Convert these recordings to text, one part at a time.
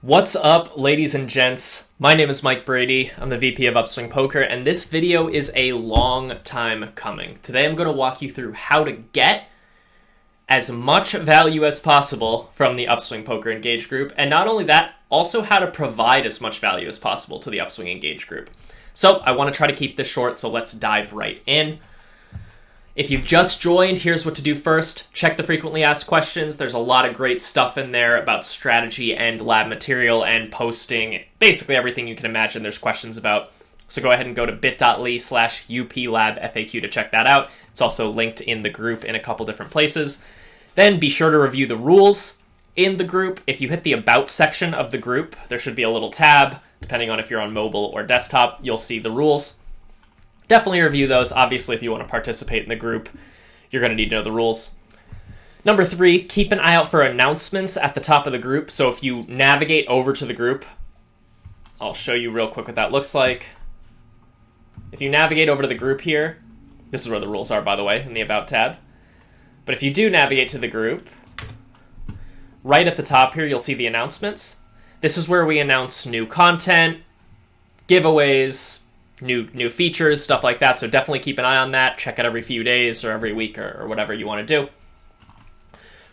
What's up, ladies and gents? My name is Mike Brady. I'm the VP of Upswing Poker, and this video is a long time coming. Today I'm going to walk you through how to get as much value as possible from the Upswing Poker Engage group, and not only that, also how to provide as much value as possible to the Upswing Engage group. So I want to try to keep this short, so let's dive right in. If you've just joined, here's what to do first. Check the frequently asked questions. There's a lot of great stuff in there about strategy and lab material and posting. Basically everything you can imagine there's questions about. So go ahead and go to bit.ly/uplabfaq to check that out. It's also linked in the group in a couple different places. Then be sure to review the rules in the group. If you hit the About section of the group, there should be a little tab. Depending on if you're on mobile or desktop, you'll see the rules. Definitely review those. Obviously, if you want to participate in the group, you're going to need to know the rules. Number 3, keep an eye out for announcements at the top of the group. So if you navigate over to the group, I'll show you real quick what that looks like. If you navigate over to the group here, this is where the rules are, by the way, in the About tab. But if you do navigate to the group, right at the top here, you'll see the announcements. This is where we announce new content, giveaways, new features, stuff like that. So definitely keep an eye on that. Check it every few days or every week or whatever you want to do.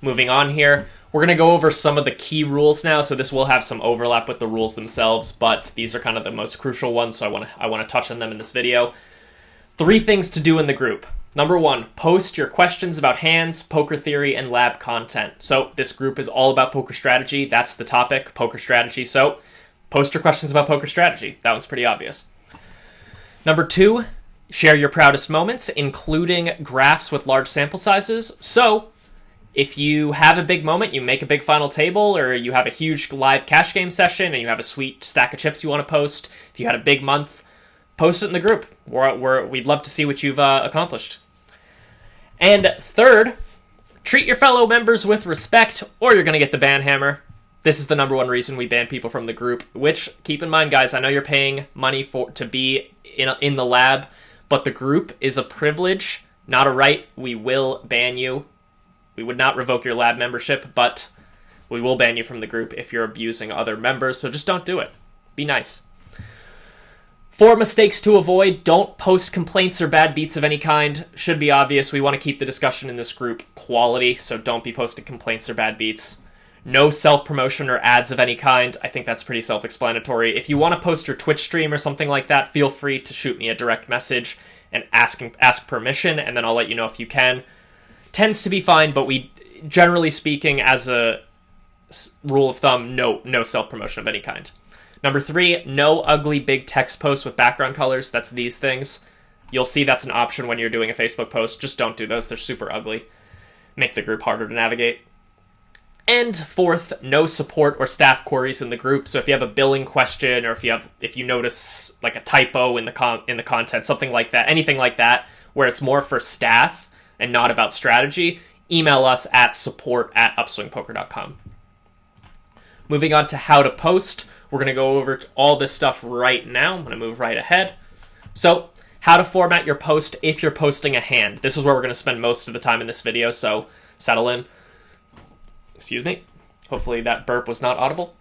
Moving on here, we're going to go over some of the key rules now. So this will have some overlap with the rules themselves, but these are kind of the most crucial ones. So I want to touch on them in this video. 3 things to do in the group. Number 1, post your questions about hands, poker theory, and lab content. So this group is all about poker strategy. That's the topic, poker strategy. So post your questions about poker strategy. That one's pretty obvious. Number 2, share your proudest moments, including graphs with large sample sizes. So if you have a big moment, you make a big final table, or you have a huge live cash game session and you have a sweet stack of chips you want to post, if you had a big month, post it in the group. We'd love to see what you've accomplished. And 3rd, treat your fellow members with respect, or you're going to get the ban hammer. This is the number 1 reason we ban people from the group, which, keep in mind, guys, I know you're paying money to be in the lab, but the group is a privilege, not a right. We will ban you. We would not revoke your lab membership, but we will ban you from the group if you're abusing other members, so just don't do it. Be nice. 4 mistakes to avoid. Don't post complaints or bad beats of any kind. Should be obvious. We want to keep the discussion in this group quality, so don't be posting complaints or bad beats. No self-promotion or ads of any kind. I think that's pretty self-explanatory. If you want to post your Twitch stream or something like that, feel free to shoot me a direct message and ask permission, and then I'll let you know if you can. Tends to be fine, but we, generally speaking, as a rule of thumb, no self-promotion of any kind. Number 3, no ugly big text posts with background colors. That's these things. You'll see that's an option when you're doing a Facebook post. Just don't do those. They're super ugly. Make the group harder to navigate. And 4th, no support or staff queries in the group. So if you have a billing question, or if you notice like a typo in the content, something like that, anything like that, where it's more for staff and not about strategy, email us at support@upswingpoker.com. Moving on to how to post, we're going to go over all this stuff right now. I'm going to move right ahead. So how to format your post if you're posting a hand. This is where we're going to spend most of the time in this video, so settle in. Excuse me. Hopefully that burp was not audible.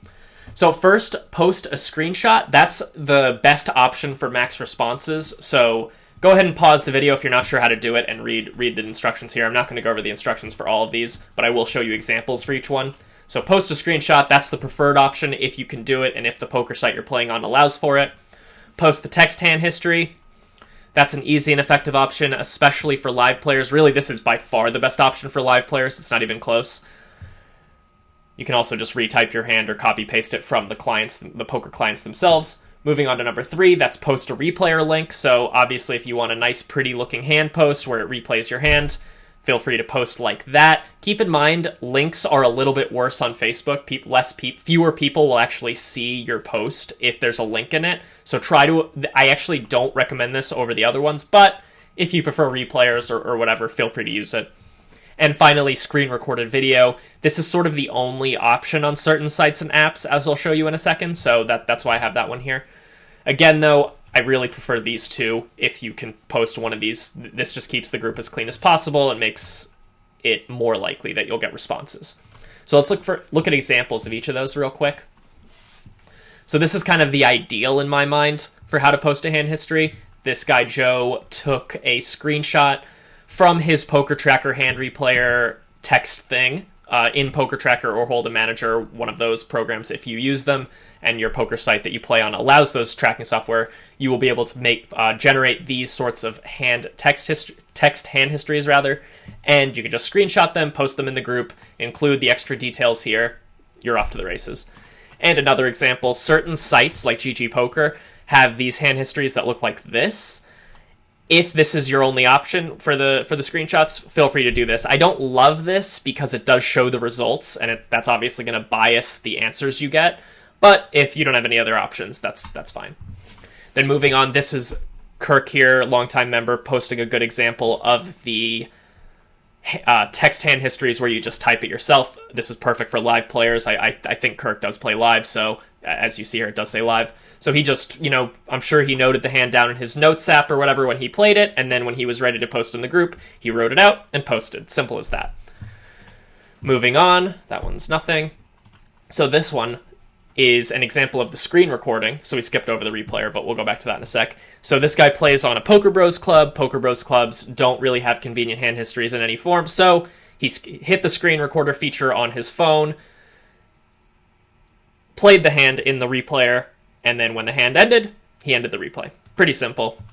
So first, post a screenshot. That's the best option for max responses. So go ahead and pause the video if you're not sure how to do it and read the instructions here. I'm not going to go over the instructions for all of these, but I will show you examples for each one. So post a screenshot. That's the preferred option if you can do it and if the poker site you're playing on allows for it. Post the text hand history. That's an easy and effective option, especially for live players. Really, this is by far the best option for live players. It's not even close. You can also just retype your hand or copy-paste it from the poker clients themselves. Moving on to number 3, that's post a replayer link. So obviously if you want a nice, pretty-looking hand post where it replays your hand, feel free to post like that. Keep in mind, links are a little bit worse on Facebook. Fewer people will actually see your post if there's a link in it. So I actually don't recommend this over the other ones, but if you prefer replayers or whatever, feel free to use it. And finally, screen recorded video. This is sort of the only option on certain sites and apps, as I'll show you in a second, so that's why I have that one here. Again, though, I really prefer these 2. If you can post one of these, this just keeps the group as clean as possible and makes it more likely that you'll get responses. So let's look at examples of each of those real quick. So this is kind of the ideal in my mind for how to post a hand history. This guy, Joe, took a screenshot from his Poker Tracker hand replayer text thing in Poker Tracker or Hold'em Manager, one of those programs if you use them, and your poker site that you play on allows those tracking software. You will be able to generate these sorts of text hand histories rather, and you can just screenshot them, post them in the group, include the extra details here. You're off to the races. And another example, certain sites like GG Poker have these hand histories that look like this. If this is your only option for the screenshots, feel free to do this. I don't love this because it does show the results, and that's obviously going to bias the answers you get. But if you don't have any other options, that's fine. Then moving on, this is Kirk here, longtime member, posting a good example of the text hand histories where you just type it yourself. This is perfect for live players. I think Kirk does play live, so as you see here, it does say live. So he just, I'm sure he noted the hand down in his notes app or whatever when he played it, and then when he was ready to post in the group, he wrote it out and posted. Simple as that. Moving on, that one's nothing. So this one is an example of the screen recording. So we skipped over the replayer, but we'll go back to that in a sec. So this guy plays on a Poker Bros club. Poker Bros clubs don't really have convenient hand histories in any form, so he hit the screen recorder feature on his phone, played the hand in the replayer, and then when the hand ended, he ended the replay. Pretty simple.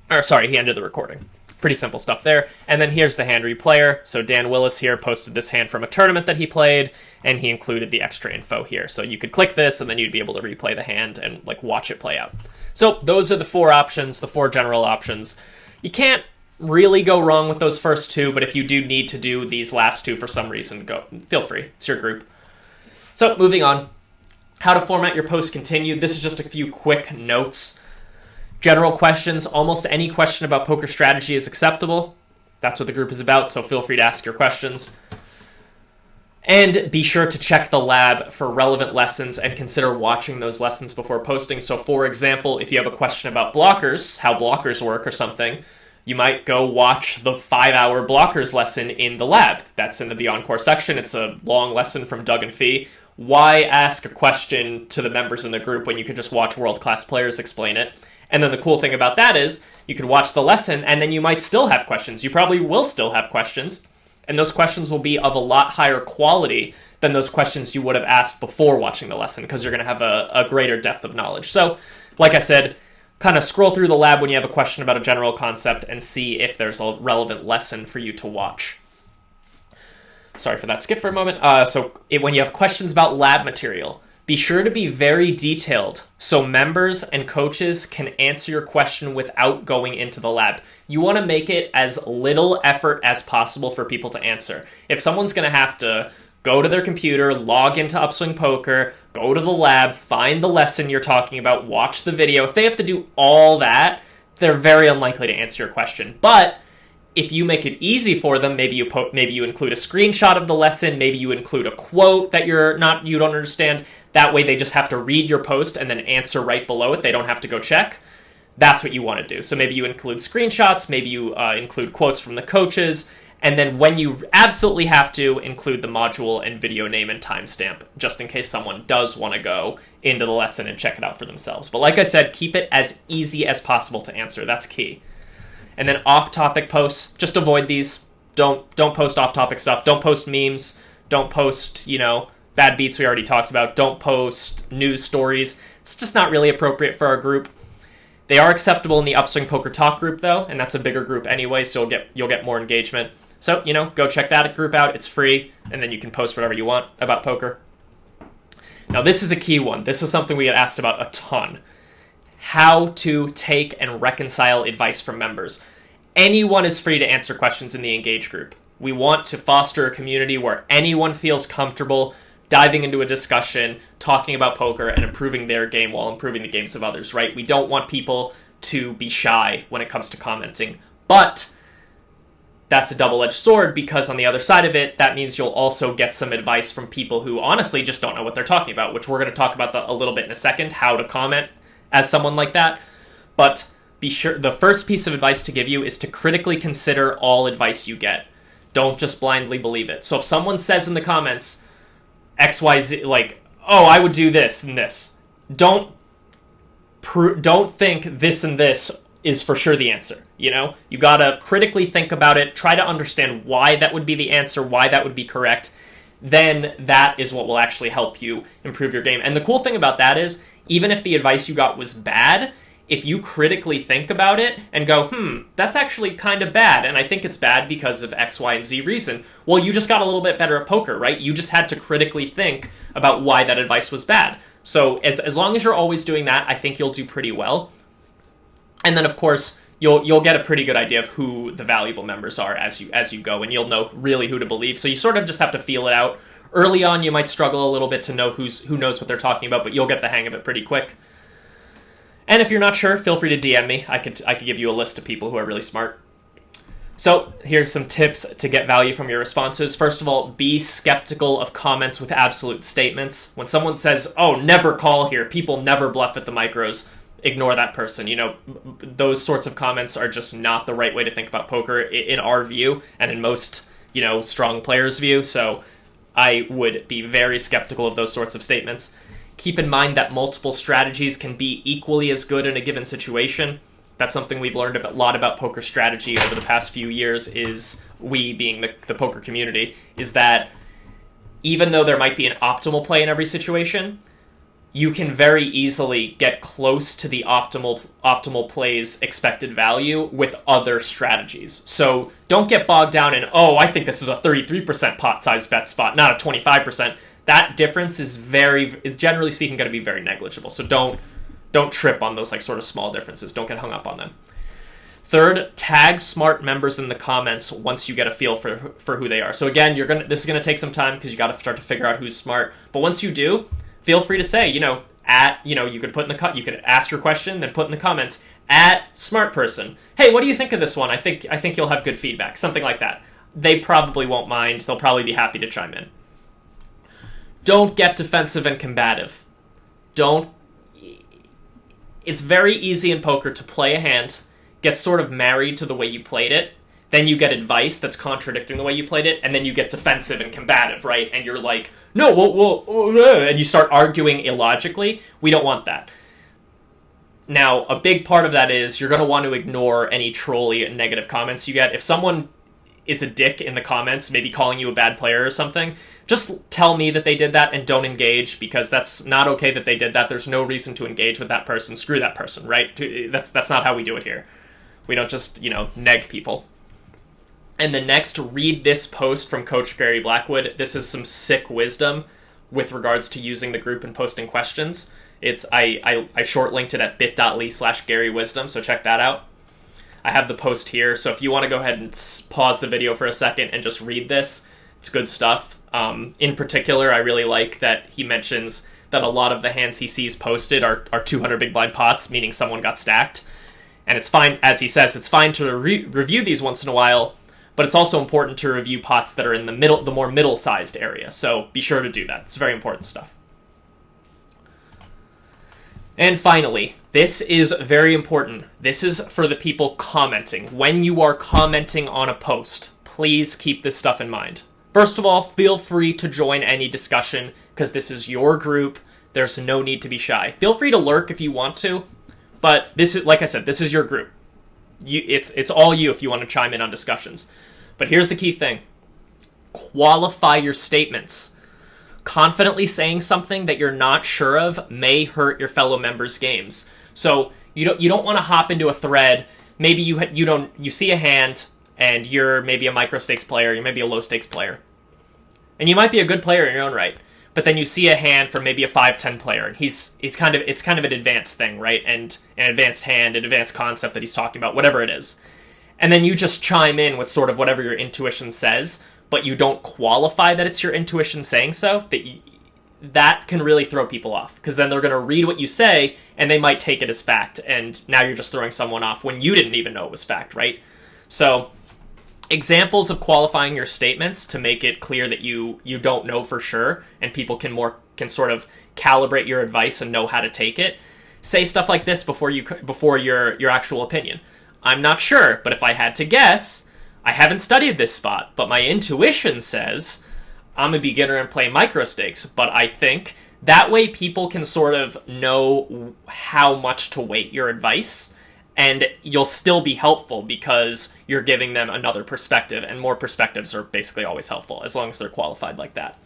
He ended the recording. Pretty simple stuff there. And then here's the hand replayer. So Dan Willis here posted this hand from a tournament that he played, and he included the extra info here. So you could click this, and then you'd be able to replay the hand and watch it play out. So those are the four options, the four general options. You can't really go wrong with those first two, but if you do need to do these last two for some reason, feel free. It's your group. So moving on. How to format your post continued. This is just a few quick notes. General questions. Almost any question about poker strategy is acceptable. That's what the group is about, so feel free to ask your questions. And be sure to check the lab for relevant lessons and consider watching those lessons before posting. So for example, if you have a question about blockers, how blockers work or something, you might go watch the 5-hour blockers lesson in the lab. That's in the Beyond Core section. It's a long lesson from Doug and Fee. Why ask a question to the members in the group when you could just watch world-class players explain it? And then the cool thing about that is you could watch the lesson and then you might still have questions. You probably will still have questions. And those questions will be of a lot higher quality than those questions you would have asked before watching the lesson because you're going to have a greater depth of knowledge. So, like I said, kind of scroll through the lab when you have a question about a general concept and see if there's a relevant lesson for you to watch. Sorry for that skip for a moment. When you have questions about lab material, be sure to be very detailed so members and coaches can answer your question without going into the lab. You want to make it as little effort as possible for people to answer. If someone's going to have to go to their computer, log into Upswing Poker, go to the lab, find the lesson you're talking about, watch the video, if they have to do all that, they're very unlikely to answer your question. But if you make it easy for them, maybe you include a screenshot of the lesson, maybe you include a quote that you don't understand. That way they just have to read your post and then answer right below it. They don't have to go check. That's what you want to do. So maybe you include screenshots, maybe you include quotes from the coaches, and then when you absolutely have to, include the module and video name and timestamp, just in case someone does want to go into the lesson and check it out for themselves. But like I said, keep it as easy as possible to answer. That's key. And then off-topic posts, just avoid these. Don't post off-topic stuff. Don't post memes. Don't post, bad beats we already talked about. Don't post news stories. It's just not really appropriate for our group. They are acceptable in the Upswing Poker Talk group, though, and that's a bigger group anyway, so you'll get more engagement. So, go check that group out. It's free, and then you can post whatever you want about poker. Now, this is a key one. This is something we get asked about a ton. How to take and reconcile advice from members. Anyone is free to answer questions in the Engage group. We want to foster a community where anyone feels comfortable diving into a discussion, talking about poker, and improving their game while improving the games of others, right? We don't want people to be shy when it comes to commenting. But that's a double-edged sword because on the other side of it, that means you'll also get some advice from people who honestly just don't know what they're talking about, which we're going to talk about a little bit in a second, how to comment as someone like that. But be sure the first piece of advice to give you is to critically consider all advice you get. Don't just blindly believe it. So if someone says in the comments XYZ, I would do this and this, don't don't think this and this is for sure the answer. You gotta critically think about it, try to understand why that would be the answer, why that would be correct. Then that is what will actually help you improve your game. And the cool thing about that is, even if the advice you got was bad, if you critically think about it and go, that's actually kind of bad, and I think it's bad because of X, Y, and Z reason, well, you just got a little bit better at poker, right? You just had to critically think about why that advice was bad. So as long as you're always doing that, I think you'll do pretty well. And then, of course, you'll get a pretty good idea of who the valuable members are as you go, and you'll know really who to believe. So you sort of just have to feel it out. Early on, you might struggle a little bit to know who knows what they're talking about, but you'll get the hang of it pretty quick. And if you're not sure, feel free to DM me. I could give you a list of people who are really smart. So here's some tips to get value from your responses. First of all, be skeptical of comments with absolute statements. When someone says, "Oh, never call here, people never bluff at the micros," ignore that person. Those sorts of comments are just not the right way to think about poker in our view and in most, strong players' view. So I would be very skeptical of those sorts of statements. Keep in mind that multiple strategies can be equally as good in a given situation. That's something we've learned a lot about poker strategy over the past few years, is we being the poker community, is that even though there might be an optimal play in every situation, you can very easily get close to the optimal play's expected value with other strategies. So don't get bogged down in, I think this is a 33% pot size bet spot, not a 25%. That difference is generally speaking going to be very negligible. So don't trip on those sort of small differences. Don't get hung up on them. Third, tag smart members in the comments once you get a feel for who they are. So again, this is going to take some time because you got to start to figure out who's smart. But once you do, feel free to say, you could put in you could ask your question, then put in the comments at smart person, "Hey, what do you think of this one? I think you'll have good feedback." Something like that. They probably won't mind. They'll probably be happy to chime in. Don't get defensive and combative. It's very easy in poker to play a hand, get sort of married to the way you played it, then you get advice that's contradicting the way you played it, and then you get defensive and combative, right? And you're like, no, and you start arguing illogically. We don't want that. Now, a big part of that is you're going to want to ignore any trolly and negative comments you get. If someone is a dick in the comments, maybe calling you a bad player or something, just tell me that they did that and don't engage, because that's not okay that they did that. There's no reason to engage with that person. Screw that person, right? That's not how we do it here. We don't just, neg people. And then next, read this post from Coach Gary Blackwood. This is some sick wisdom with regards to using the group and posting questions. I short linked it at bit.ly/Gary Wisdom, so check that out. I have the post here, so if you want to go ahead and pause the video for a second and just read this, it's good stuff. In particular, I really like that he mentions that a lot of the hands he sees posted are 200 big blind pots, meaning someone got stacked. And it's fine, as he says, it's fine to review these once in a while, but it's also important to review pots that are in the more middle-sized area. So be sure to do that. It's very important stuff. And finally, this is very important. This is for the people commenting. When you are commenting on a post, please keep this stuff in mind. First of all, feel free to join any discussion, because this is your group. There's no need to be shy. Feel free to lurk if you want to, but this is, like I said, this is your group. It's all you if you want to chime in on discussions. But here's the key thing. Qualify your statements. Confidently saying something that you're not sure of may hurt your fellow members' games. So you don't want to hop into a thread. Maybe you see a hand and you're maybe a micro stakes player, you're maybe a low stakes player, and you might be a good player in your own right. But then you see a hand from maybe a 5-10 player, and it's kind of an advanced thing, right? And an advanced hand, an advanced concept that he's talking about, whatever it is. And then you just chime in with sort of whatever your intuition says, but you don't qualify that it's your intuition saying so. That can really throw people off, because then they're going to read what you say, and they might take it as fact, and now you're just throwing someone off when you didn't even know it was fact, right? So examples of qualifying your statements to make it clear that you don't know for sure, and people can sort of calibrate your advice and know how to take it. Say stuff like this before your actual opinion. I'm not sure, but if I had to guess, I haven't studied this spot, but my intuition says I'm a beginner and play micro stakes, but I think that way people can sort of know how much to weight your advice, and you'll still be helpful because you're giving them another perspective, and more perspectives are basically always helpful, as long as they're qualified like that.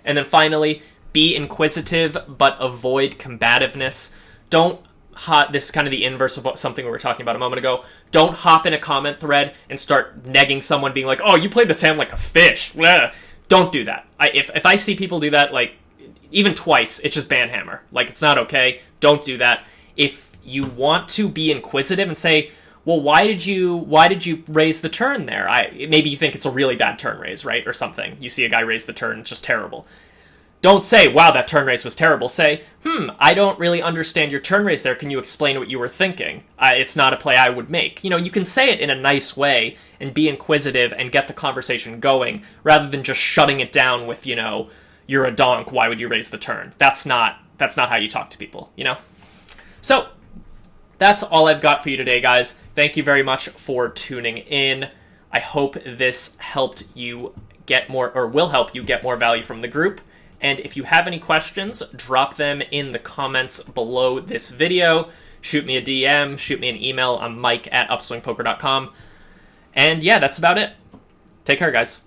And then finally, be inquisitive, but avoid combativeness. This is kind of the inverse of something we were talking about a moment ago. Don't hop in a comment thread and start negging someone, being like, oh, you played this hand like a fish. Blah. Don't do that. If I see people do that, like, even twice, it's just banhammer. Like, it's not okay. Don't do that. If you want to be inquisitive and say, well, why did you raise the turn there? Maybe you think it's a really bad turn raise, right? Or something. You see a guy raise the turn, it's just terrible. Don't say, wow, that turn raise was terrible. Say, I don't really understand your turn raise there. Can you explain what you were thinking? It's not a play I would make. You can say it in a nice way and be inquisitive and get the conversation going, rather than just shutting it down with, you're a donk, why would you raise the turn? That's not how you talk to people, So, that's all I've got for you today, guys. Thank you very much for tuning in. I hope this helped you get more, or will help you get more value from the group. And if you have any questions, drop them in the comments below this video. Shoot me a DM, shoot me an email. I'm Mike at upswingpoker.com. And yeah, that's about it. Take care, guys.